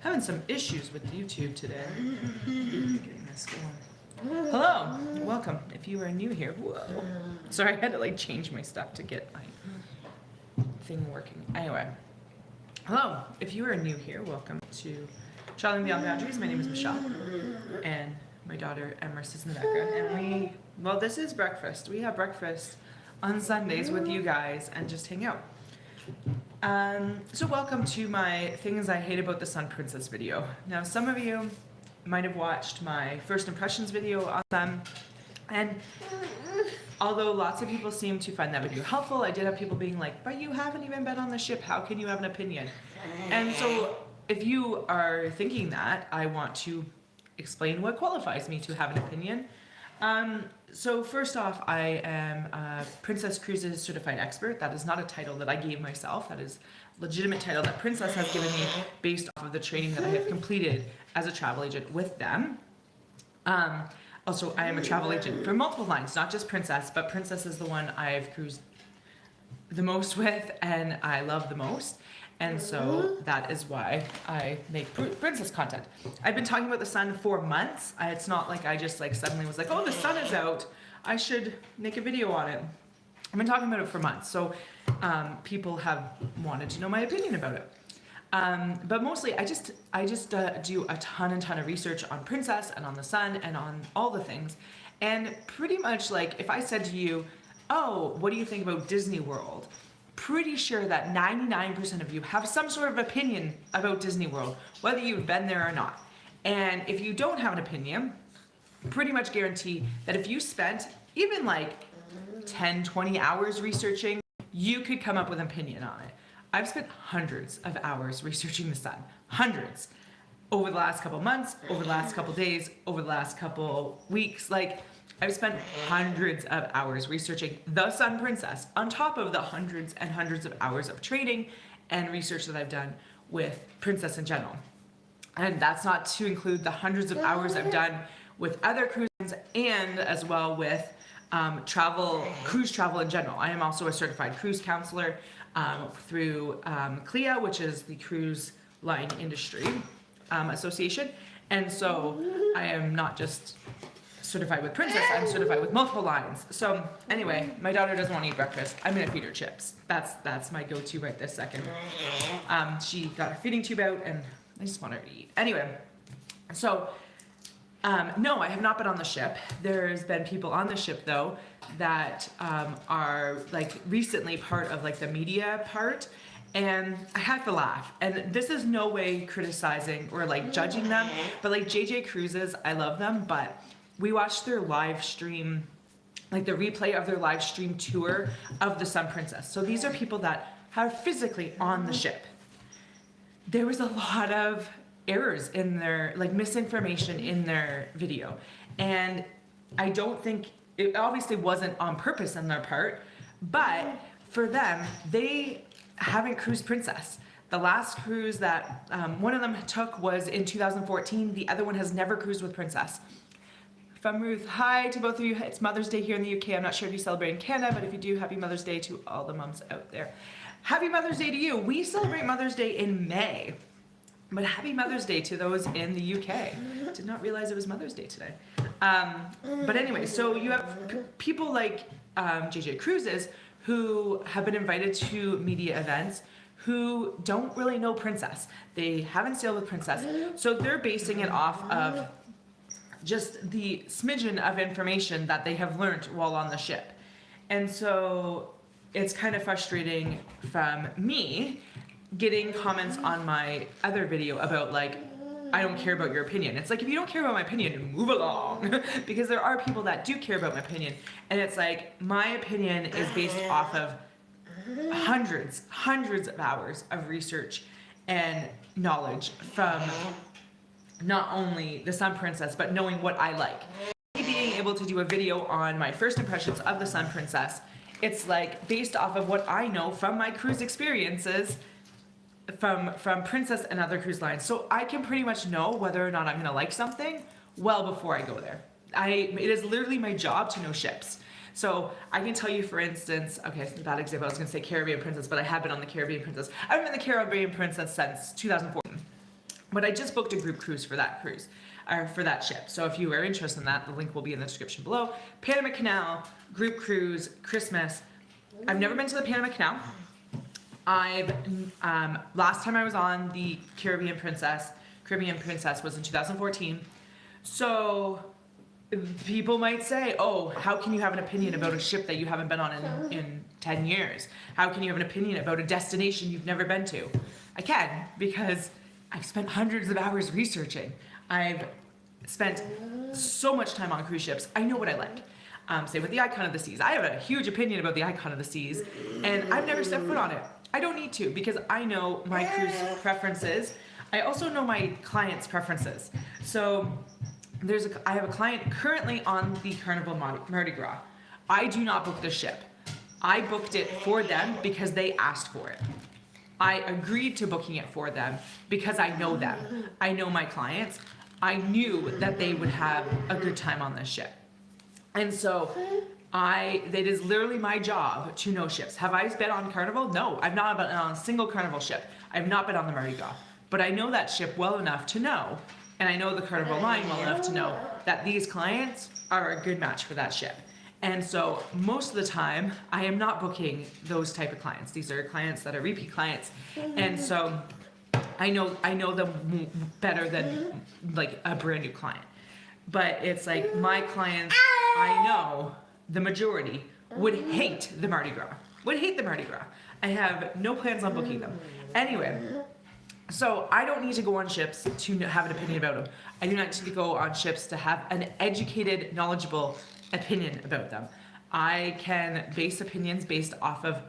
Having some issues with YouTube today. Getting this going. Hello, welcome. If you are new here, whoa. Sorry, I had to like change my stuff to get my thing working. Anyway, hello. If you are new here, welcome to Traveling Beyond Boundaries. My name is Michelle, and my daughter Emrys is in the background. And this is breakfast. We have breakfast on Sundays with you guys and just hang out. So welcome to my Things I Hate About the Sun Princess video. Now, some of you might have watched my first impressions video on them, and although lots of people seem to find that video helpful, I did have people being like, but you haven't even been on the ship, how can you have an opinion? And so if you are thinking that, I want to explain what qualifies me to have an opinion. So first off, I am a Princess Cruises certified expert. That is not a title that I gave myself. That is a legitimate title that Princess has given me based off of the training that I have completed as a travel agent with them. Also, I am a travel agent for multiple lines, not just Princess, but Princess is the one I've cruised the most with and I love the most. And so that is why I make Princess content. I've been talking about the sun for months. It's not like I just like suddenly was like, oh, the sun is out, I should make a video on it. I've been talking about it for months. So people have wanted to know my opinion about it. But mostly I just do a ton of research on Princess and on the sun and on all the things. And pretty much like if I said to you, oh, what do you think about Disney World? Pretty sure that 99% of you have some sort of opinion about Disney World, whether you've been there or not. And if you don't have an opinion, pretty much guarantee that if you spent even like 10, 20 hours researching, you could come up with an opinion on it. I've spent hundreds of hours researching the sun, hundreds, over the last couple months, over the last couple days, over the last couple weeks. Like, I've spent hundreds of hours researching the Sun Princess on top of the hundreds and hundreds of hours of training and research that I've done with Princess in general. And that's not to include the hundreds of hours I've done with other cruises and as well with cruise travel in general. I am also a certified cruise counselor through CLIA, which is the Cruise Line Industry Association. And so I am not just certified with Princess, I'm certified with multiple lines. So anyway, my daughter doesn't want to eat breakfast. I'm gonna feed her chips. That's my go-to right this second. She got her feeding tube out and I just want her to eat. Anyway, so no, I have not been on the ship. There's been people on the ship though that are like recently part of like the media part, and I have to laugh. And this is no way criticizing or like judging them, but like JJ Cruises, I love them, but we watched their live stream, like the replay of their live stream tour of the Sun Princess. So these are people that are physically on the ship. There was a lot of errors in their, like misinformation in their video. And I don't think, it obviously wasn't on purpose on their part, but for them, they haven't cruised Princess. The last cruise that one of them took was in 2014. The other one has never cruised with Princess. From Ruth, hi to both of you. It's Mother's Day here in the UK. I'm not sure if you celebrate in Canada, but if you do, happy Mother's Day to all the mums out there. Happy Mother's Day to you. We celebrate Mother's Day in May, but happy Mother's Day to those in the UK. Did not realize it was Mother's Day today. But anyway, so you have people like JJ Cruises who have been invited to media events who don't really know Princess. They haven't sailed with Princess. So they're basing it off of just the smidgen of information that they have learned while on the ship. And so it's kind of frustrating from me getting comments on my other video about like, I don't care about your opinion. It's like, if you don't care about my opinion, move along. Because there are people that do care about my opinion. And it's like, my opinion is based off of hundreds of hours of research and knowledge from not only the Sun Princess, but knowing what I like. Being able to do a video on my first impressions of the Sun Princess, it's like based off of what I know from my cruise experiences from Princess and other cruise lines. So I can pretty much know whether or not I'm gonna like something well before I go there. It is literally my job to know ships. So I can tell you, for instance, okay, it's a bad example. I was gonna say Caribbean Princess, but I have been on the Caribbean Princess. I've been on the Caribbean Princess since 2014. But I just booked a group cruise for that cruise, or for that ship. So if you are interested in that, the link will be in the description below. Panama Canal, group cruise, Christmas. I've never been to the Panama Canal. Last time I was on the Caribbean Princess was in 2014. So people might say, oh, how can you have an opinion about a ship that you haven't been on in 10 years? How can you have an opinion about a destination you've never been to? I can, because I've spent hundreds of hours researching. I've spent so much time on cruise ships. I know what I like. Same with the Icon of the Seas. I have a huge opinion about the Icon of the Seas, and I've never stepped foot on it. I don't need to, because I know my cruise preferences. I also know my clients' preferences. So I have a client currently on the Carnival Mardi Gras. I do not book the ship. I booked it for them because they asked for it. I agreed to booking it for them because I know them. I know my clients. I knew that they would have a good time on this ship. And so it is literally my job to know ships. Have I been on Carnival? No, I've not been on a single Carnival ship. I've not been on the Mardi Gras. But I know that ship well enough to know, and I know the Carnival line well enough to know that these clients are a good match for that ship. And so most of the time, I am not booking those type of clients. These are clients that are repeat clients. And so I know them better than like a brand new client. But it's like my clients, I know the majority would hate the Mardi Gras. I have no plans on booking them. Anyway, so I don't need to go on ships to have an opinion about them. I do not need to go on ships to have an educated, knowledgeable opinion about them. I can base opinions based off of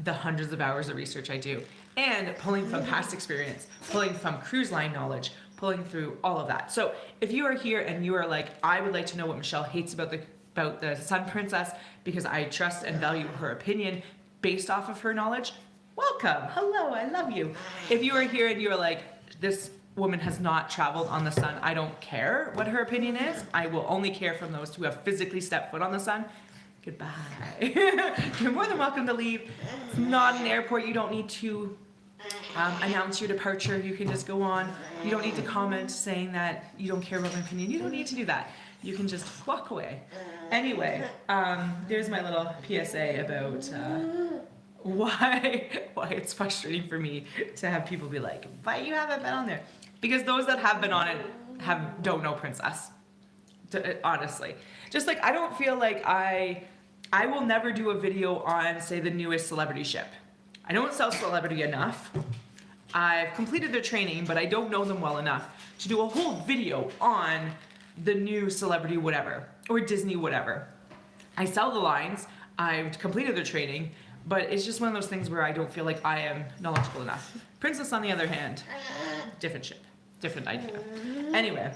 the hundreds of hours of research I do, and pulling from past experience, pulling from cruise line knowledge, pulling through all of that. So if you are here and you are like, I would like to know what Michelle hates about the Sun Princess because I trust and value her opinion based off of her knowledge, welcome. Hello, I love you. If you are here and you're like, this woman has not traveled on the Sun, I don't care what her opinion is. I will only care from those who have physically stepped foot on the Sun. Goodbye. You're more than welcome to leave. It's not an airport. You don't need to announce your departure. You can just go on. You don't need to comment saying that you don't care about my opinion. You don't need to do that. You can just walk away. Anyway, there's my little PSA about why it's frustrating for me to have people be like, why you haven't been on there? Because those that have been on it don't know Princess. Honestly, just like I don't feel like I will never do a video on, say, the newest celebrity ship. I don't sell celebrity enough. I've completed their training, but I don't know them well enough to do a whole video on the new celebrity whatever or Disney whatever. I sell the lines. I've completed their training, but it's just one of those things where I don't feel like I am knowledgeable enough. Princess, on the other hand, different ship, different idea. Anyway,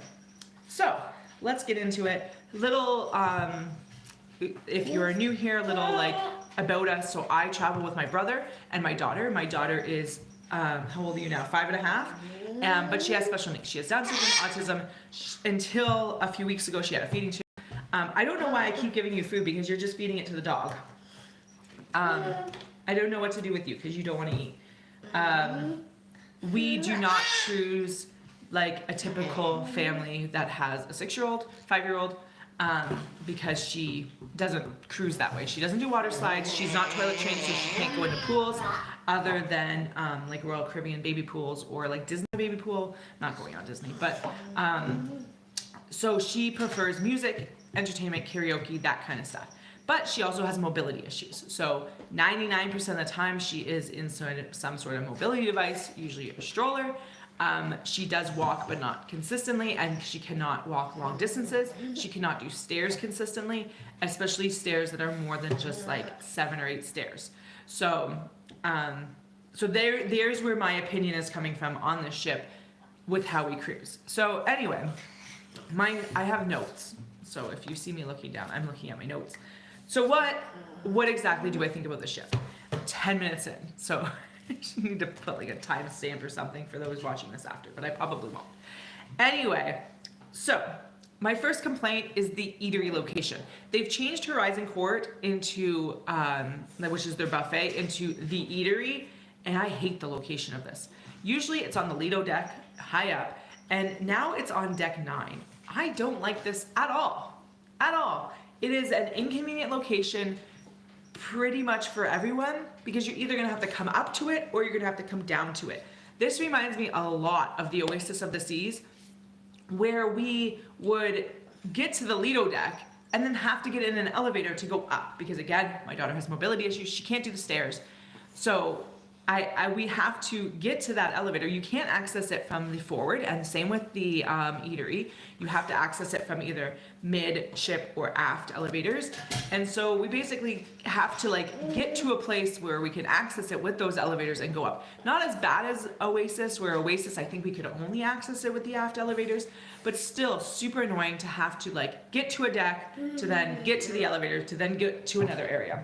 so let's get into it. Little, if you're new here, little like about us. So I travel with my brother and my daughter. My daughter is, how old are you now? 5.5. But she has special needs. She has Down syndrome, autism. Until a few weeks ago, she had a feeding tube. I don't know why I keep giving you food because you're just feeding it to the dog. I don't know what to do with you because you don't want to eat. We do not choose like a typical family that has a 6-year-old, 5-year-old, because she doesn't cruise that way. She doesn't do water slides. She's not toilet trained, so she can't go into pools other than like Royal Caribbean baby pools or like Disney baby pool. Not going on Disney, but so she prefers music, entertainment, karaoke, that kind of stuff. But she also has mobility issues. So 99% of the time she is in some sort of mobility device, usually a stroller. She does walk, but not consistently, and she cannot walk long distances. She cannot do stairs consistently, especially stairs that are more than just like 7 or 8 stairs. So, there's where my opinion is coming from on this ship with how we cruise. So anyway, I have notes. So if you see me looking down, I'm looking at my notes. So what exactly do I think about the ship? 10 minutes in. So I just need to put like a timestamp or something for those watching this after, but I probably won't. Anyway, so my first complaint is the eatery location. They've changed Horizon Court into, which is their buffet, into the eatery, and I hate the location of this. Usually it's on the Lido deck, high up, And now it's on deck 9. I don't like this at all. At all. It is an inconvenient location pretty much for everyone because you're either going to have to come up to it or you're going to have to come down to it. This reminds me a lot of the Oasis of the Seas, where we would get to the Lido deck and then have to get in an elevator to go up because, again, my daughter has mobility issues. She can't do the stairs. So we have to get to that elevator. You can't access it from the forward, and same with the eatery. You have to access it from either mid, ship, or aft elevators. And so we basically have to like get to a place where we can access it with those elevators and go up. Not as bad as Oasis, where Oasis, I think we could only access it with the aft elevators, but still super annoying to have to like get to a deck, to then get to the elevator, to then get to another area.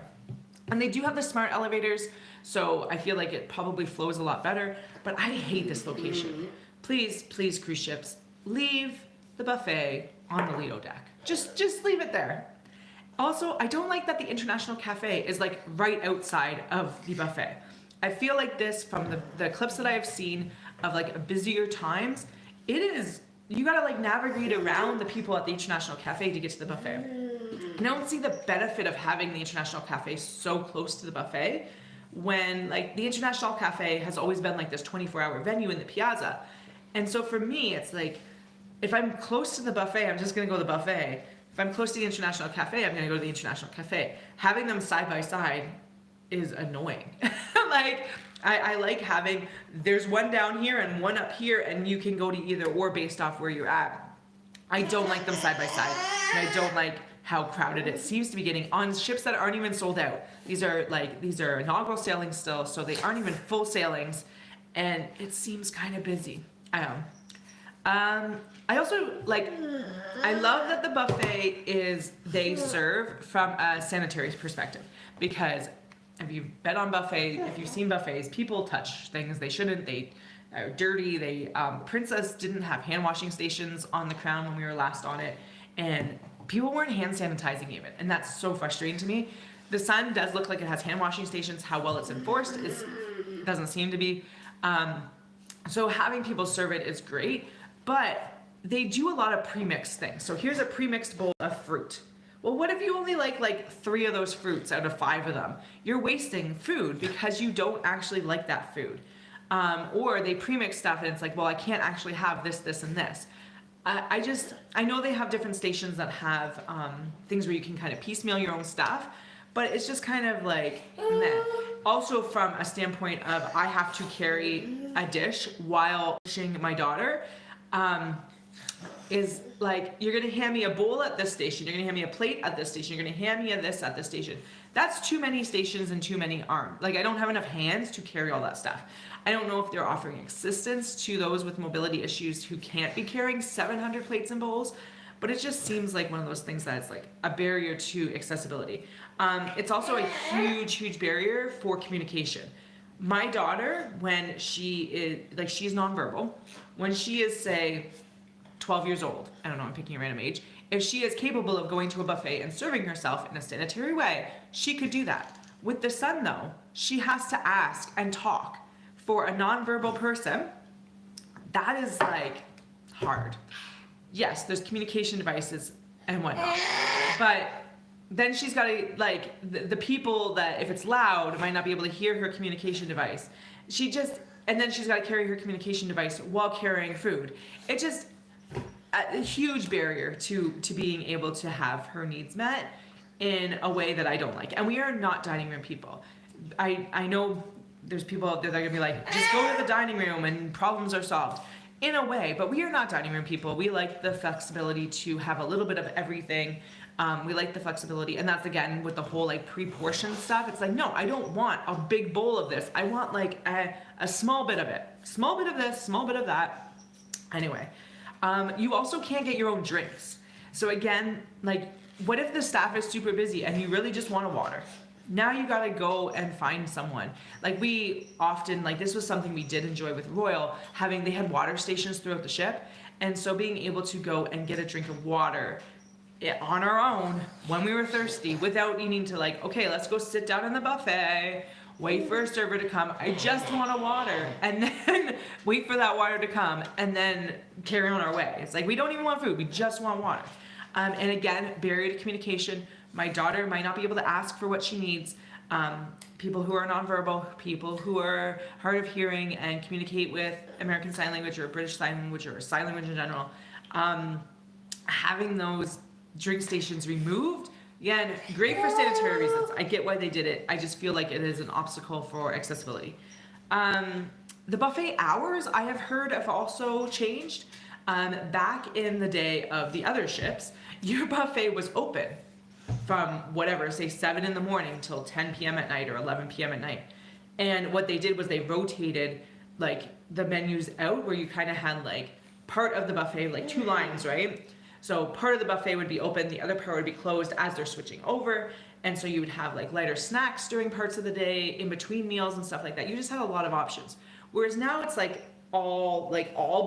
And they do have the smart elevators, so I feel like it probably flows a lot better, but I hate this location. Please, please, cruise ships, leave the buffet on the Lido deck. Just leave it there. Also, I don't like that the International Cafe is like right outside of the buffet. I feel like this, from the clips that I have seen of like busier times, it is, you gotta like navigate around the people at the International Cafe to get to the buffet. I don't see the benefit of having the International Cafe so close to the buffet when like the International Cafe has always been like this 24-hour venue in the Piazza. And so for me, it's like, if I'm close to the buffet, I'm just gonna go to the buffet. If I'm close to the International Cafe, I'm gonna go to the International Cafe. Having them side by side is annoying. Like, I like having, there's one down here and one up here, and you can go to either or based off where you're at. I don't like them side by side, and I don't like how crowded it seems to be getting on ships that aren't even sold out. These are inaugural sailings still, so they aren't even full sailings, and it seems kind of busy. I also like, I love that the buffet is, they serve from a sanitary perspective, because if you've been on buffet, if you've seen buffets, people touch things they shouldn't, they are dirty. Princess didn't have hand washing stations on the Crown when we were last on it, and people weren't hand sanitizing even, and that's so frustrating to me. The Sun does look like it has hand washing stations. How well it's enforced doesn't seem to be. So having people serve it is great, but they do a lot of pre-mixed things. So here's a pre-mixed bowl of fruit. Well, what if you only like 3 of those fruits out of 5 of them? You're wasting food because you don't actually like that food. Or they pre-mix stuff and it's like, well, I can't actually have this, this, and this. I know they have different stations that have things where you can kind of piecemeal your own stuff, but it's just kind of like meh. Also from a standpoint of, I have to carry a dish while pushing my daughter, is like, you're gonna hand me a bowl at this station, you're gonna hand me a plate at this station, you're gonna hand me this at this station. That's too many stations and too many arms. Like, I don't have enough hands to carry all that stuff. I don't know if they're offering assistance to those with mobility issues who can't be carrying 700 plates and bowls, but it just seems like one of those things that's like a barrier to accessibility. It's also a huge, huge barrier for communication. My daughter, when she is, like, she's nonverbal, when she is, say, 12 years old, I don't know, I'm picking a random age, if she is capable of going to a buffet and serving herself in a sanitary way, she could do that. With the Sun, though, she has to ask and talk. For a nonverbal person, that is like hard. Yes, there's communication devices and whatnot, but then she's got to, like, the people that, if it's loud, might not be able to hear her communication device. And then she's got to carry her communication device while carrying food. It just, a huge barrier to being able to have her needs met in a way that I don't like. And we are not dining room people. I know there's people out there that are gonna be like, just go to the dining room and problems are solved. In a way, but we are not dining room people. We like the flexibility to have a little bit of everything. We like the flexibility, and that's again with the whole like pre-portioned stuff. It's like, no, I don't want a big bowl of this. I want like a small bit of it. Small bit of this, small bit of that. Anyway, you also can't get your own drinks. So again, like, what if the staff is super busy and you really just want a water? Now you gotta go and find someone. Like, we often, like, this was something we did enjoy with Royal, they had water stations throughout the ship, and so being able to go and get a drink of water on our own when we were thirsty without needing to, like, okay, let's go sit down in the buffet, wait for a server to come. I just want a water. And then wait for that water to come and then carry on our way. It's like, we don't even want food. We just want water. And again, barrier to communication. My daughter might not be able to ask for what she needs. People who are nonverbal, people who are hard of hearing and communicate with American Sign Language or British Sign Language or Sign Language in general, having those drink stations removed, again, great for sanitary reasons. I get why they did it. I just feel like it is an obstacle for accessibility. The buffet hours, I have heard, have also changed. Back in the day of the other ships, your buffet was open from whatever, say 7 in the morning till 10 p.m. at night or 11 p.m. at night. And what they did was they rotated like the menus out, where you kind of had like part of the buffet, like 2 lines, right? So part of the buffet would be open, the other part would be closed as they're switching over. And so you would have like lighter snacks during parts of the day, in between meals and stuff like that. You just had a lot of options. Whereas now it's like all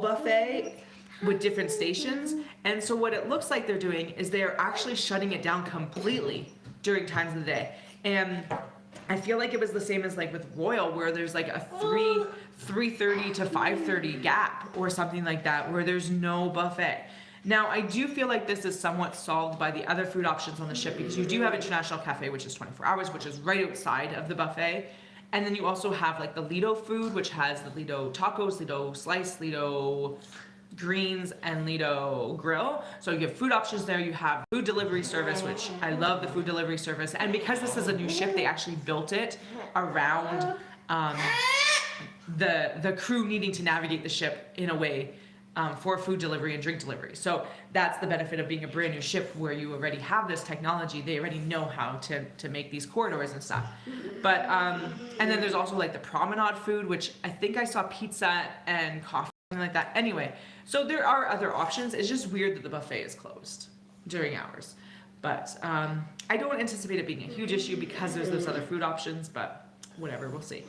buffet with different stations. And so what it looks like they're doing is they're actually shutting it down completely during times of the day. And I feel like it was the same as like with Royal, where there's like a 3:30 to 5:30 gap or something like that, where there's no buffet. Now, I do feel like this is somewhat solved by the other food options on the ship, because you do have International Cafe, which is 24 hours, which is right outside of the buffet. And then you also have like the Lido food, which has the Lido tacos, Lido slice, Lido greens, and Lido grill. So you have food options there. You have food delivery service, which I love the food delivery service. And because this is a new ship, they actually built it around the crew needing to navigate the ship in a way for food delivery and drink delivery. So that's the benefit of being a brand new ship, where you already have this technology. They already know how to make these corridors and stuff. But and then there's also like the promenade food, which I think I saw pizza and coffee, something like that. Anyway, so there are other options. It's just weird that the buffet is closed during hours. But I don't anticipate it being a huge issue because there's those other food options, but whatever, we'll see.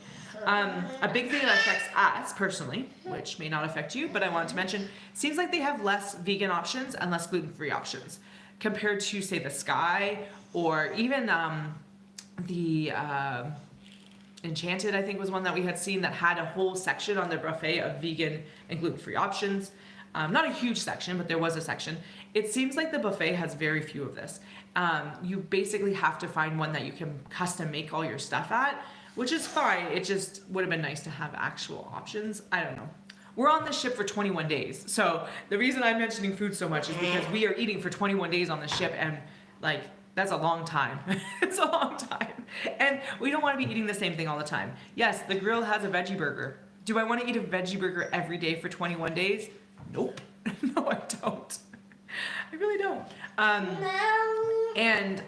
A big thing that affects us personally, which may not affect you, but I wanted to mention, seems like they have less vegan options and less gluten-free options compared to, say, the Sky, or even the Enchanted, I think, was one that we had seen that had a whole section on their buffet of vegan and gluten-free options. Not a huge section, but there was a section. It seems like the buffet has very few of this. You basically have to find one that you can custom make all your stuff at, which is fine. It just would have been nice to have actual options. I don't know. We're on this ship for 21 days. So the reason I'm mentioning food so much is because we are eating for 21 days on the ship, and like, that's a long time. It's a long time. And we don't want to be eating the same thing all the time. Yes, the grill has a veggie burger. Do I want to eat a veggie burger every day for 21 days? Nope. No, I don't. I really don't.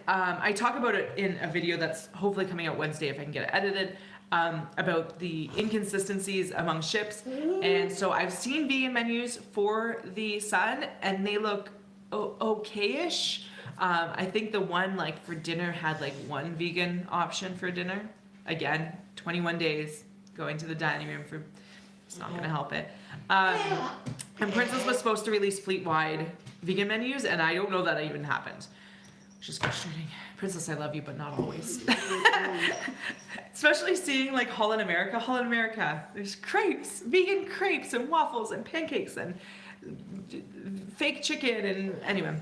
I talk about it in a video that's hopefully coming out Wednesday if I can get it edited, about the inconsistencies among ships. And so I've seen vegan menus for the Sun, and they look okay-ish. I think the one like for dinner had like one vegan option for dinner. Again, 21 days going to the dining room for, it's not going to help it. And Princess was supposed to release fleet-wide vegan menus, and I don't know that even happened, which is frustrating. Princess, I love you, but not always. Especially seeing like Holland America. There's crepes, vegan crepes and waffles and pancakes and fake chicken, and anyway.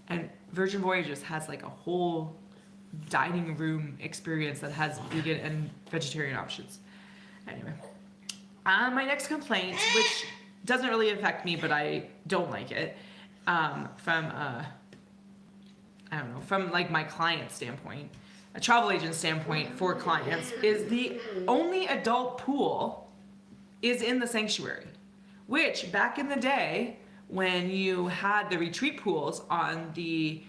And Virgin Voyages has like a whole dining room experience that has vegan and vegetarian options. Anyway, my next complaint, which doesn't really affect me, but I don't like it, from like my client standpoint, a travel agent standpoint for clients, is the only adult pool is in the sanctuary, which back in the day, when you had the retreat pools on the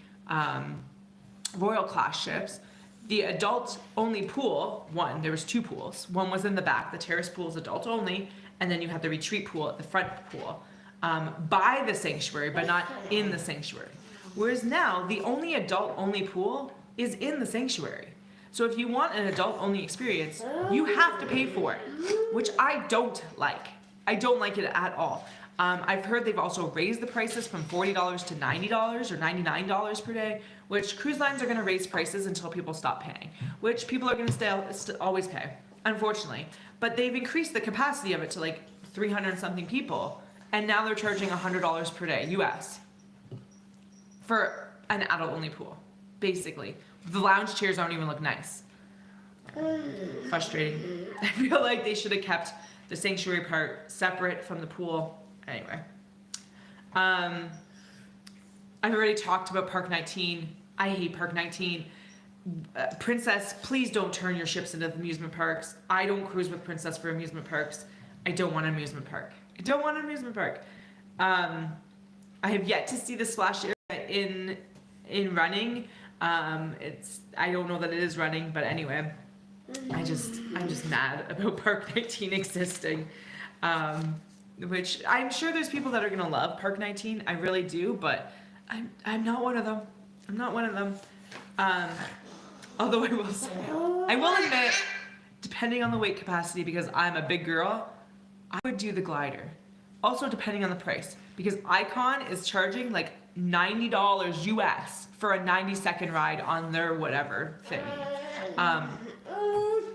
Royal class ships, the adult only pool, there was 2 pools. One was in the back, the terrace pool is adult only, and then you had the retreat pool at the front pool, by the sanctuary, but not in the sanctuary. Whereas now, the only adult only pool is in the sanctuary. So if you want an adult only experience, you have to pay for it, which I don't like. I don't like it at all. I've heard they've also raised the prices from $40 to $90 or $99 per day, which cruise lines are going to raise prices until people stop paying, which people are going to always pay, unfortunately. But they've increased the capacity of it to like 300 something people, and now they're charging $100 per day US for an adult-only pool, basically. The lounge chairs don't even look nice. Frustrating. I feel like they should have kept the sanctuary part separate from the pool. Anyway, I've already talked about Park 19. I hate Park 19. Princess, please don't turn your ships into amusement parks. I don't cruise with Princess for amusement parks. I don't want an amusement park. I don't want an amusement park. I have yet to see the splash area in running. I don't know that it is running, but anyway, I'm just mad about Park 19 existing. Which I'm sure there's people that are gonna love Park 19. I really do, but I'm not one of them. I'm not one of them. Although I will admit, depending on the weight capacity, because I'm a big girl, I would do the glider. Also depending on the price, because Icon is charging like $90 US for a 90-second ride on their whatever thing.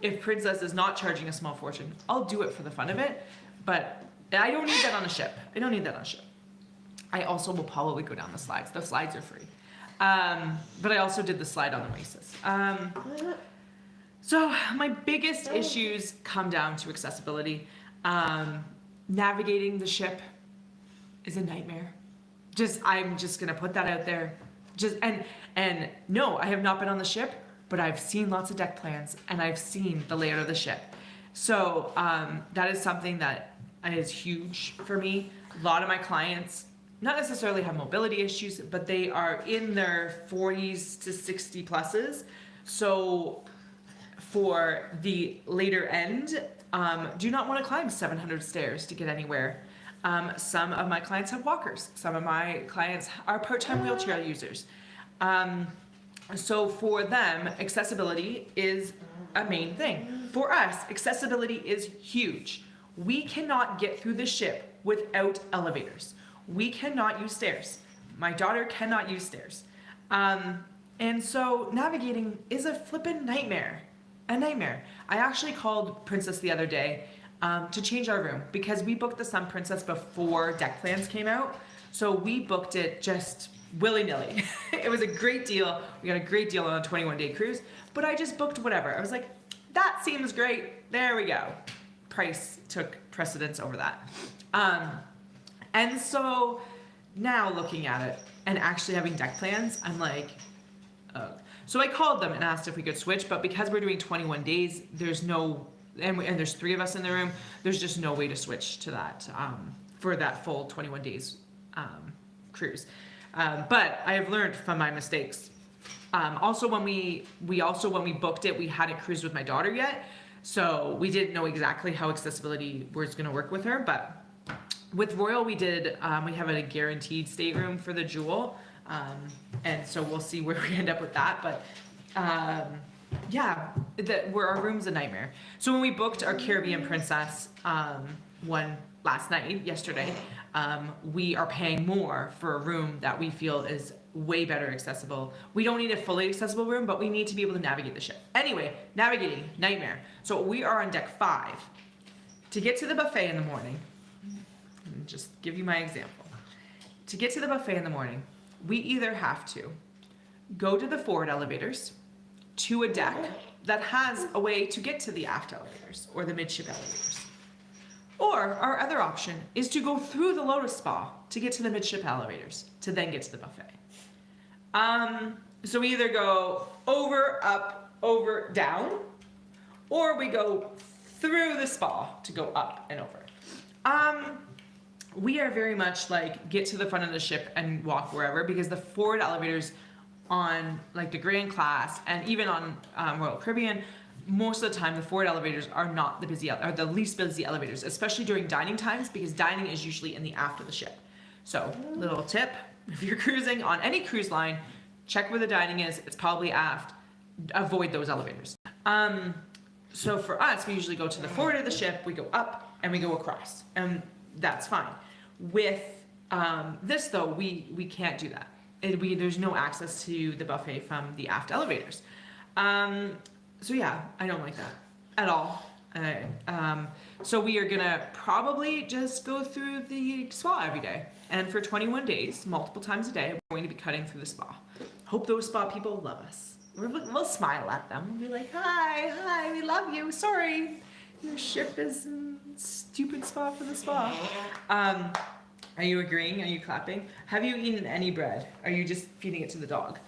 If Princess is not charging a small fortune, I'll do it for the fun of it, but I don't need that on a ship. I don't need that on a ship. I also will probably go down the slides. The slides are free. But I also did the slide on the races. So my biggest issues come down to accessibility. Navigating the ship is a nightmare. I'm just gonna put that out there. And no, I have not been on the ship, but I've seen lots of deck plans and I've seen the layout of the ship. So that is something that is huge for me. A lot of my clients not necessarily have mobility issues, but they are in their 40s to 60 pluses. So for the later end, do not want to climb 700 stairs to get anywhere. Some of my clients have walkers. Some of my clients are part-time wheelchair users. So for them, accessibility is a main thing. For us, accessibility is huge. We cannot get through the ship without elevators. We cannot use stairs. My daughter cannot use stairs. And so navigating is a flippin' nightmare. A nightmare. I actually called Princess the other day to change our room because we booked the Sun Princess before deck plans came out. So we booked it just willy-nilly. It was a great deal. We got a great deal on a 21-day cruise, but I just booked whatever. I was like, that seems great. There we go. Price took precedence over that. And so now looking at it and actually having deck plans, I'm like, oh. So I called them and asked if we could switch, but because we're doing 21 days, there's no, and there's 3 of us in the room, there's just no way to switch to that for that full 21 days cruise. But I have learned from my mistakes. Also, when we booked it, we hadn't cruised with my daughter yet. So we didn't know exactly how accessibility was going to work with her, but with Royal we did, we have a guaranteed stateroom for the Jewel, and so we'll see where we end up with that, but yeah, our room's a nightmare. So when we booked our Caribbean Princess one yesterday, we are paying more for a room that we feel is way better accessible. We don't need a fully accessible room, but we need to be able to navigate the ship. Anyway, navigating, nightmare. So we are on deck 5. To get to the buffet in the morning, and just give you my example. To get to the buffet in the morning, we either have to go to the forward elevators, to a deck that has a way to get to the aft elevators or the midship elevators. Or our other option is to go through the Lotus Spa to get to the midship elevators to then get to the buffet. So we either go over, up, over, down, or we go through the spa to go up and over. We are very much like get to the front of the ship and walk wherever, because the forward elevators on like the Grand Class and even on Royal Caribbean, most of the time the forward elevators are not the busy or the least busy elevators, especially during dining times, because dining is usually in the aft of the ship. So little tip, if you're cruising on any cruise line, check where the dining is. It's probably aft. Avoid those elevators. So for us, we usually go to the forward of the ship, we go up and we go across, and that's fine. With this though, we can't do that. There's no access to the buffet from the aft elevators. So yeah, I don't like that at all. So we are gonna probably just go through the spa every day. And for 21 days, multiple times a day, we're going to be cutting through the spa. Hope those spa people love us. We'll smile at them. We'll be like, hi, we love you. Sorry, your ship is stupid spa for the spa. Are you agreeing? Are you clapping? Have you eaten any bread? Are you just feeding it to the dog?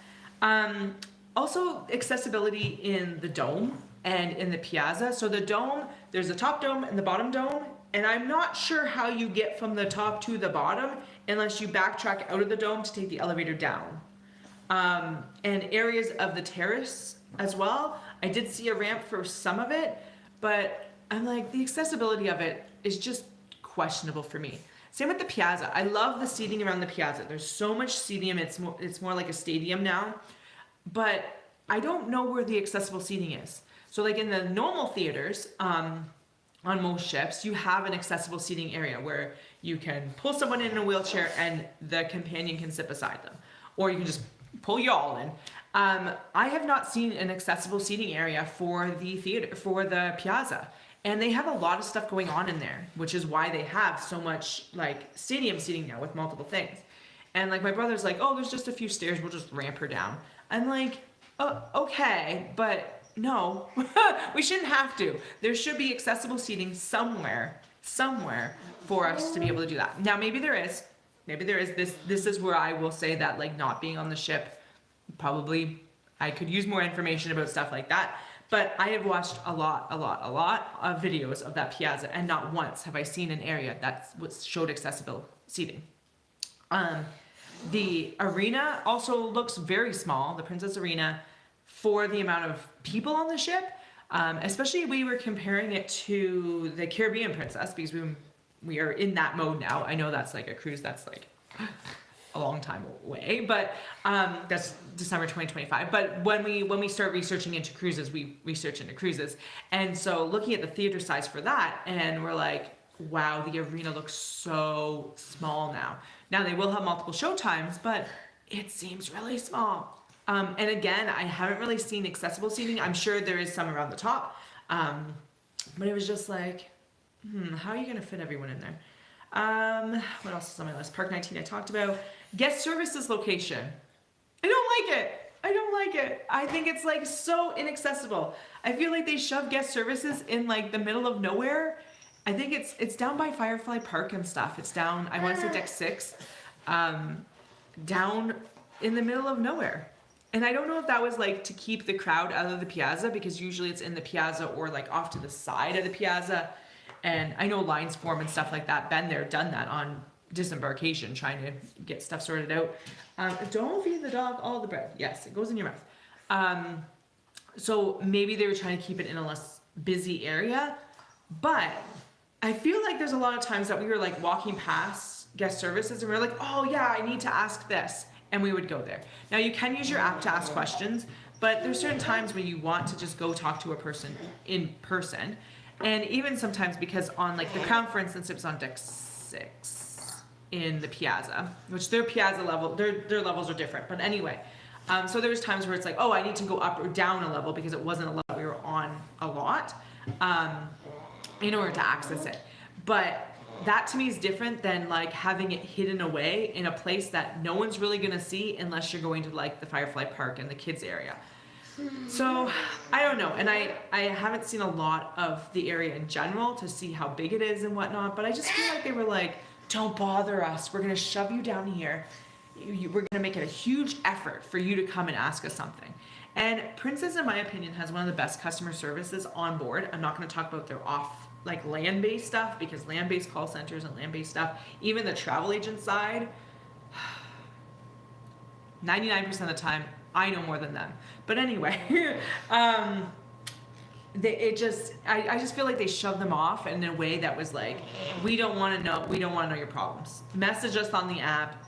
Also, accessibility in the dome and in the piazza. So the dome, there's a top dome and the bottom dome, and I'm not sure how you get from the top to the bottom unless you backtrack out of the dome to take the elevator down. And areas of the terrace as well. I did see a ramp for some of it, but I'm like, the accessibility of it is just questionable for me. Same with the piazza. I love the seating around the piazza. There's so much seating. It's more like a stadium now, but I don't know where the accessible seating is. So like in the normal theaters, on most ships, you have an accessible seating area where you can pull someone in a wheelchair and the companion can sit beside them, or you can just pull you all in. I have not seen an accessible seating area for the theater, for the piazza. And they have a lot of stuff going on in there, which is why they have so much like stadium seating now with multiple things. And like my brother's like, oh, there's just a few stairs, we'll just ramp her down. I'm like, oh, okay, but no, we shouldn't have to. There should be accessible seating somewhere for us to be able to do that. Now maybe there is. This is where I will say that like not being on the ship, probably I could use more information about stuff like that. But I have watched a lot of videos of that piazza, and not once have I seen an area that showed accessible seating. The arena also looks very small, the Princess Arena, for the amount of people on the ship. Especially we were comparing it to the Caribbean Princess, because we are in that mode now. I know that's like a cruise that's like a long time away, but that's December 2025. But when we start researching into cruises, we research into cruises. And so looking at the theater size for that, and we're like, wow, the arena looks so small now. Now they will have multiple show times, but it seems really small. And again, I haven't really seen accessible seating. I'm sure there is some around the top. But it was just like, how are you gonna fit everyone in there? What else is on my list? Park 19 I talked about. Guest services location. I don't like it. I think it's like so inaccessible. I feel like they shove guest services in like the middle of nowhere. I think it's down by Firefly Park and stuff. It's down, I want to say deck 6, down in the middle of nowhere. And I don't know if that was like to keep the crowd out of the piazza, because usually it's in the piazza or like off to the side of the piazza. And I know lines form and stuff like that. Been there, done that on disembarkation, trying to get stuff sorted out. Don't feed the dog all the bread. Yes, it goes in your mouth. So maybe they were trying to keep it in a less busy area. But I feel like there's a lot of times that we were like walking past guest services and we were like, oh yeah, I need to ask this. And we would go there. Now you can use your app to ask questions, but there's certain times when you want to just go talk to a person in person. And even sometimes, because on like the Crown, for instance, it was on deck 6 in the piazza, which their piazza level, their levels are different. But anyway, so there was times where it's like, oh, I need to go up or down a level because it wasn't a level we were on a lot in order to access it. But that to me is different than like having it hidden away in a place that no one's really gonna see unless you're going to like the Firefly Park and the kids area. So I don't know, and I haven't seen a lot of the area in general to see how big it is and whatnot, but I just feel like they were like, don't bother us, we're gonna shove you down here, we're gonna make it a huge effort for you to come and ask us something. And Princess, in my opinion, has one of the best customer services on board. I'm not gonna talk about their like land-based stuff, because land-based call centers and land-based stuff, even the travel agent side, 99% of the time I know more than them. But anyway, I just feel like they shoved them off in a way that was like, we don't want to know your problems. Message us on the app.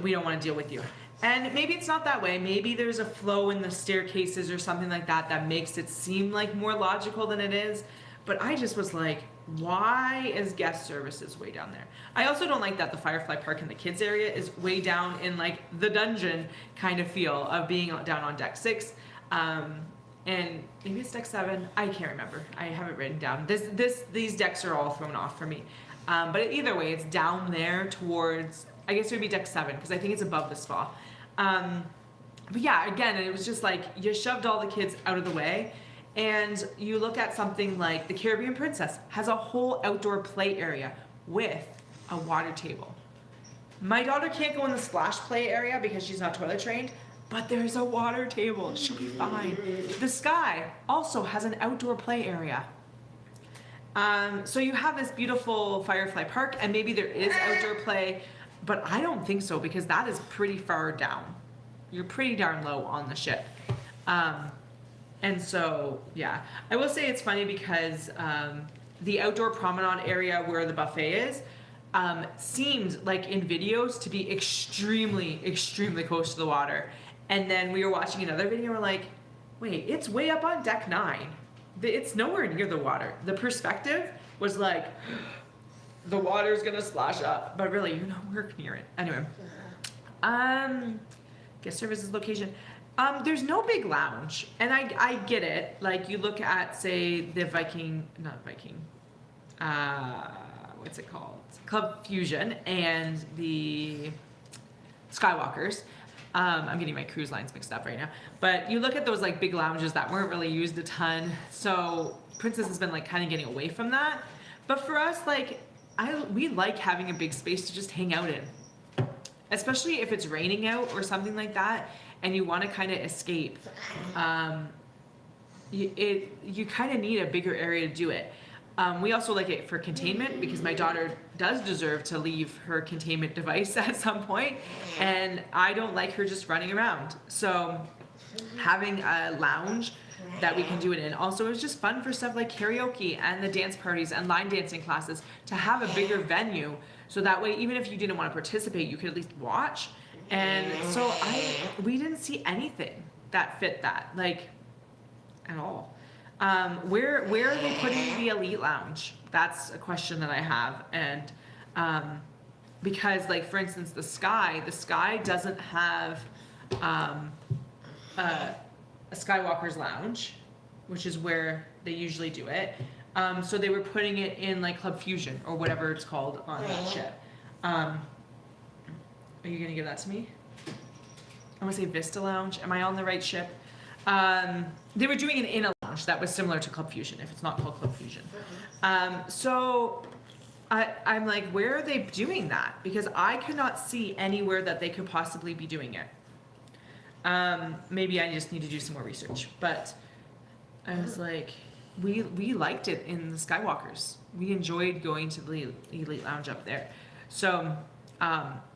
We don't want to deal with you. And maybe it's not that way. Maybe there's a flow in the staircases or something like that that makes it seem like more logical than it is. But I just was like, why is guest services way down there? I also don't like that the Firefly Park in the kids area is way down in like the dungeon kind of feel of being down on deck 6. And maybe it's deck 7. I can't remember. I have it written down. These decks are all thrown off for me. But either way, it's down there towards, I guess it would be deck 7 because I think it's above the spa. But yeah, again, it was just like you shoved all the kids out of the way. And you look at something like the Caribbean Princess has a whole outdoor play area with a water table. My daughter can't go in the splash play area because she's not toilet trained, but there's a water table. She'll be fine. The Sky also has an outdoor play area. So you have this beautiful Firefly Park, and maybe there is outdoor play, but I don't think so because that is pretty far down. You're pretty darn low on the ship. And so, yeah, I will say it's funny because the outdoor promenade area where the buffet is seemed like in videos to be extremely, extremely close to the water. And then we were watching another video and we're like, wait, it's way up on deck 9. It's nowhere near the water. The perspective was like, the water's gonna splash up, but really, you're nowhere near it. Anyway, guest services location. There's no big lounge, and I get it. Like, you look at, say, the what's it called? Club Fusion and the Skywalkers. I'm getting my cruise lines mixed up right now. But you look at those, like, big lounges that weren't really used a ton. So Princess has been, like, kind of getting away from that. But for us, like, we like having a big space to just hang out in. Especially if it's raining out or something like that. And you want to kind of escape, you kind of need a bigger area to do it. We also like it for containment because my daughter does deserve to leave her containment device at some point, and I don't like her just running around. So having a lounge that we can do it in. Also, it was just fun for stuff like karaoke and the dance parties and line dancing classes to have a bigger venue. So that way, even if you didn't want to participate, you could at least watch. And so we didn't see anything that fit that, like, at all. Where are they putting the elite lounge? That's a question that I have. And because, like, for instance, the Sky doesn't have a Skywalker's lounge, which is where they usually do it. So they were putting it in, like, Club Fusion or whatever it's called on that ship. Are you gonna give that to me? I want to say Vista Lounge. Am I on the right ship? They were doing it in a lounge that was similar to Club Fusion, if it's not called Club Fusion. So I'm like, where are they doing that? Because I could not see anywhere that they could possibly be doing it. Maybe I just need to do some more research. But I was like, we liked it in the Skywalkers. We enjoyed going to the Elite Lounge up there. So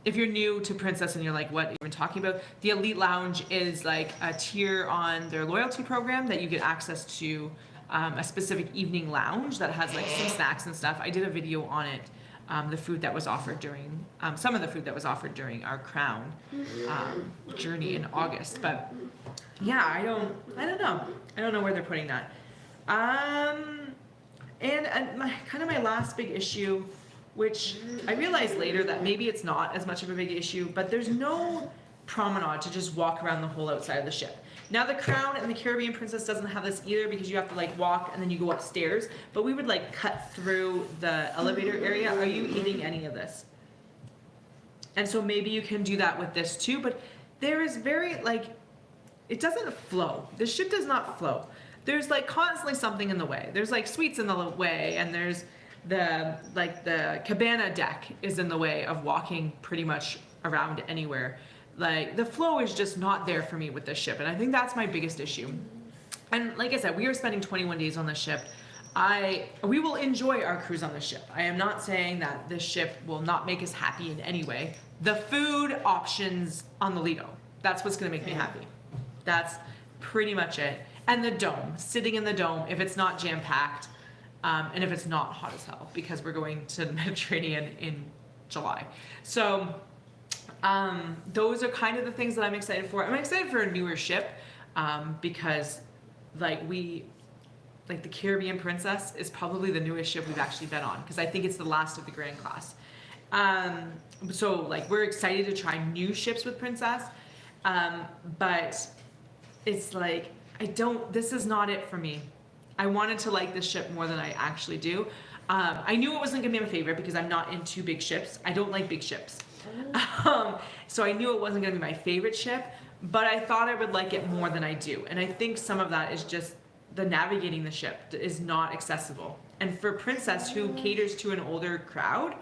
if you're new to Princess and you're like, what are you even talking about? The Elite Lounge is like a tier on their loyalty program that you get access to a specific evening lounge that has like some snacks and stuff. I did a video on it, the food that was offered during, some of the food that was offered during our Crown journey in August. But yeah, I don't know. I don't know where they're putting that. And my last big issue, which I realized later that maybe it's not as much of a big issue, but there's no promenade to just walk around the whole outside of the ship. Now the Crown and the Caribbean Princess doesn't have this either because you have to like walk and then you go upstairs, but we would like cut through the elevator area. Are you eating any of this? And so maybe you can do that with this too, but there is very like, it doesn't flow. The ship does not flow. There's like constantly something in the way. There's like sweets in the way, and there's the cabana deck is in the way of walking pretty much around anywhere. Like the flow is just not there for me with this ship, and I think that's my biggest issue. And like I said, we are spending 21 days on this ship. We will enjoy our cruise on the ship. I am not saying that this ship will not make us happy in any way. The food options on the Lido, that's what's gonna make me happy. That's pretty much it. And the dome, sitting in the dome, if it's not jam-packed, and if it's not hot as hell, because we're going to the Mediterranean in July. So those are kind of the things that I'm excited for. I'm excited for a newer ship because like like the Caribbean Princess is probably the newest ship we've actually been on, because I think it's the last of the Grand Class. So like we're excited to try new ships with Princess, but it's like this is not it for me. I wanted to like this ship more than I actually do. I knew it wasn't gonna be my favorite because I'm not into big ships. I don't like big ships. So I knew it wasn't gonna be my favorite ship, but I thought I would like it more than I do. And I think some of that is just the navigating the ship is not accessible. And for Princess, who caters to an older crowd,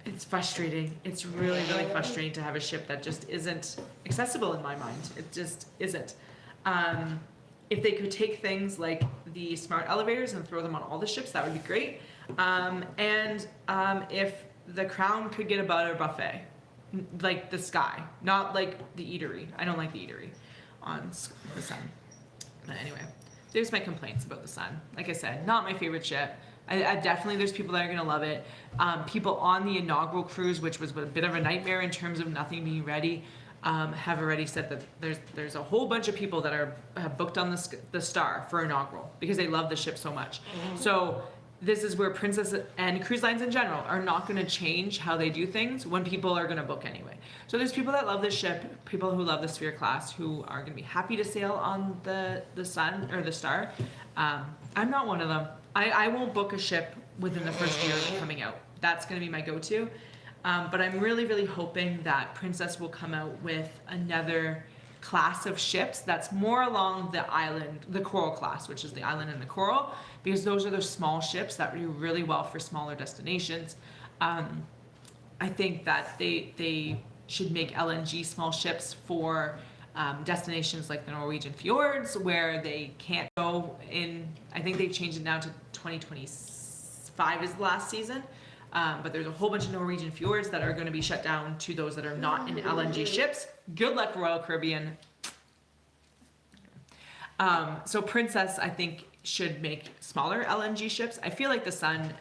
it's frustrating. It's really, really frustrating to have a ship that just isn't accessible in my mind. It just isn't. If they could take things like the smart elevators and throw them on all the ships, that would be great. If the Crown could get a butter buffet, like the Sky, not like the Eatery. I don't like the Eatery on the Sun. But anyway, there's my complaints about the Sun. Like I said, not my favorite ship. I definitely, there's people that are gonna love it. People on the inaugural cruise, which was a bit of a nightmare in terms of nothing being ready, have already said that there's a whole bunch of people that have booked on the Star for inaugural because they love the ship so much. So this is where Princess and cruise lines in general are not going to change how they do things when people are going to book anyway. So there's people that love this ship, people who love the Sphere class, who are going to be happy to sail on the Sun or the Star. I'm not one of them. I won't book a ship within the first year of coming out. That's going to be my go-to. But I'm really, really hoping that Princess will come out with another class of ships that's more along the island, the Coral class, which is the island and the Coral, because those are the small ships that do really well for smaller destinations. I think that they should make LNG small ships for destinations like the Norwegian fjords, where they can't go in. I think they've changed it now to 2025 is the last season. But there's a whole bunch of Norwegian fjords that are going to be shut down to those that are not in LNG ships. Good luck, Royal Caribbean. So Princess, I think, should make smaller LNG ships. I feel like the Sun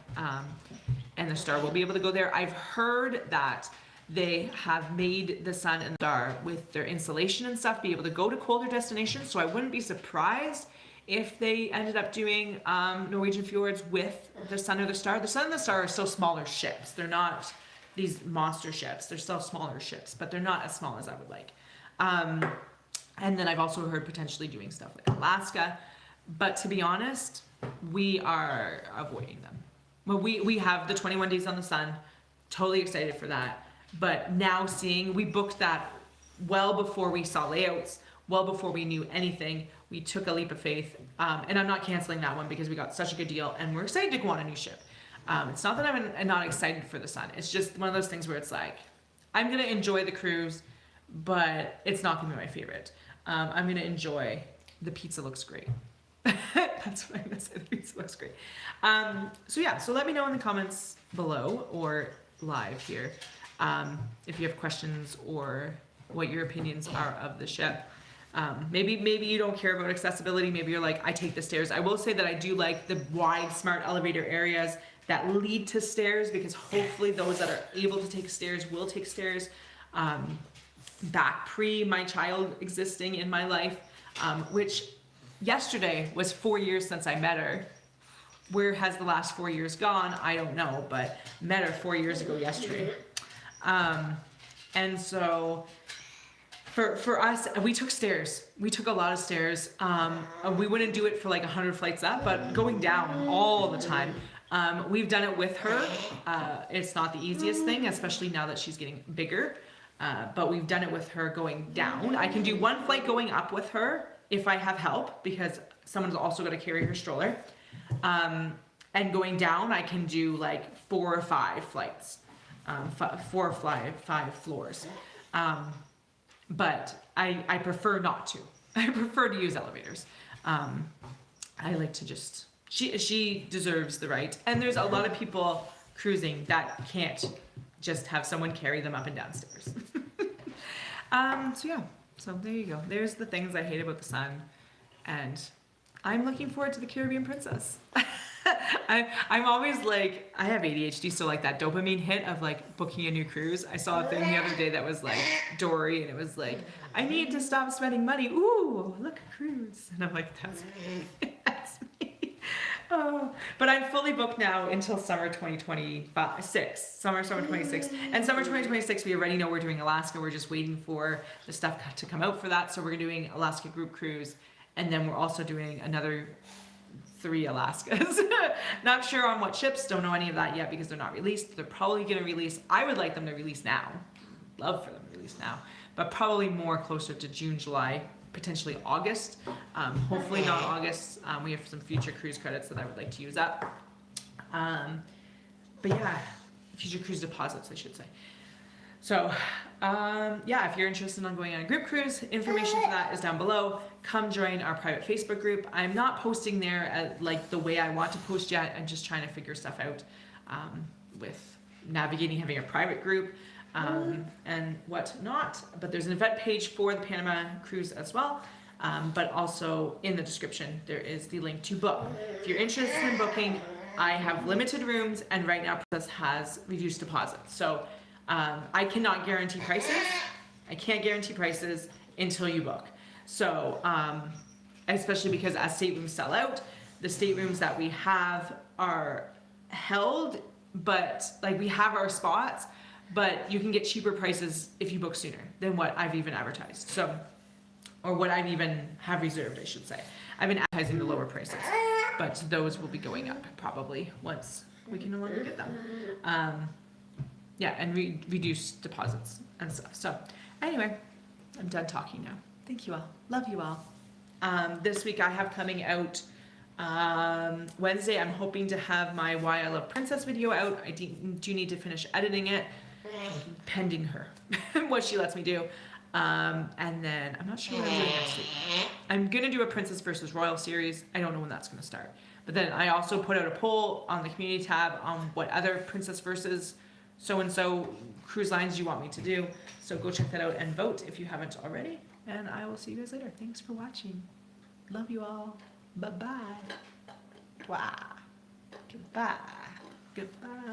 and the Star will be able to go there. I've heard that they have made the Sun and the Star, with their insulation and stuff, be able to go to colder destinations. So I wouldn't be surprised if they ended up doing Norwegian fjords with the Sun or the Star. The Sun and the Star are still smaller ships. They're not these monster ships. They're still smaller ships, but they're not as small as I would like. And then I've also heard potentially doing stuff like Alaska. But to be honest, we are avoiding them. Well, we have the 21 days on the Sun. Totally excited for that. But now we booked that well before we saw layouts, well before we knew anything. We took a leap of faith, and I'm not canceling that one because we got such a good deal and we're excited to go on a new ship. It's not that I'm not excited for the Sun. It's just one of those things where it's like, I'm going to enjoy the cruise, but it's not going to be my favorite. I'm going to enjoy the pizza looks great. That's what I'm going to say. The pizza looks great. So let me know in the comments below or live here if you have questions or what your opinions are of the ship. Maybe you don't care about accessibility. Maybe you're like, I take the stairs. I will say that I do like the wide smart elevator areas that lead to stairs, because hopefully those that are able to take stairs will take stairs. Back pre my child existing in my life, which yesterday was 4 years since I met her. Where has the last 4 years gone? I don't know, but met her 4 years ago yesterday. And so for us, we took stairs. We took a lot of stairs. We wouldn't do it for like 100 flights up, but going down all the time. We've done it with her. It's not the easiest thing, especially now that she's getting bigger. But we've done it with her going down. I can do one flight going up with her if I have help, because someone's also got to carry her stroller. And going down, I can do like 4 or 5 flights, 4 or 5 floors. But I prefer not to. I prefer to use elevators. I like to just, she deserves the right. And there's a lot of people cruising that can't just have someone carry them up and down stairs. So there you go. There's the things I hate about the Sun. And I'm looking forward to the Caribbean Princess. I'm always like, I have ADHD, so like that dopamine hit of like booking a new cruise. I saw a thing the other day that was like Dory, and it was like, I need to stop spending money. Ooh, look, a cruise. And I'm like, that's me. That's me. Oh, but I'm fully booked now until summer 2026. Summer 26. And summer 2026, we already know we're doing Alaska. We're just waiting for the stuff to come out for that. So we're doing Alaska group cruise. And then we're also doing another 3 Alaskas. Not sure on what ships. Don't know any of that yet because they're not released. They're probably going to release. I would like them to release now. Love for them to release now. But probably more closer to June, July, potentially August. Hopefully not August. We have some future cruise credits that I would like to use up. But yeah, future cruise deposits, I should say. So yeah, if you're interested in going on a group cruise, information for that is down below. Come join our private Facebook group. I'm not posting there like the way I want to post yet. I'm just trying to figure stuff out with navigating, having a private group. And whatnot, but there's an event page for the Panama cruise as well, but also in the description there is the link to book. If you're interested in booking, I have limited rooms, and right now Princess has reduced deposits, so I cannot guarantee prices. I can't guarantee prices until you book, so especially because as staterooms sell out, the staterooms that we have are held, but like we have our spots, but you can get cheaper prices if you book sooner than what I've even advertised. So, or what I've even have reserved, I should say. I've been advertising the lower prices, but those will be going up probably once we can no longer get them. Yeah, and reduce deposits and stuff. So, anyway, I'm done talking now. Thank you all. Love you all. This week I have coming out Wednesday. I'm hoping to have my Why I Love Princess video out. I do need to finish editing it. Pending her what she lets me do, and then I'm not sure what I'm doing next week. I'm gonna do a Princess versus Royal series. I don't know when that's gonna start, but then I also put out a poll on the community tab on what other Princess versus so-and-so cruise lines you want me to do, so go check that out and vote if you haven't already, and I will see you guys later. Thanks for watching. Love you all. Bye-bye. Wow. Goodbye. Goodbye.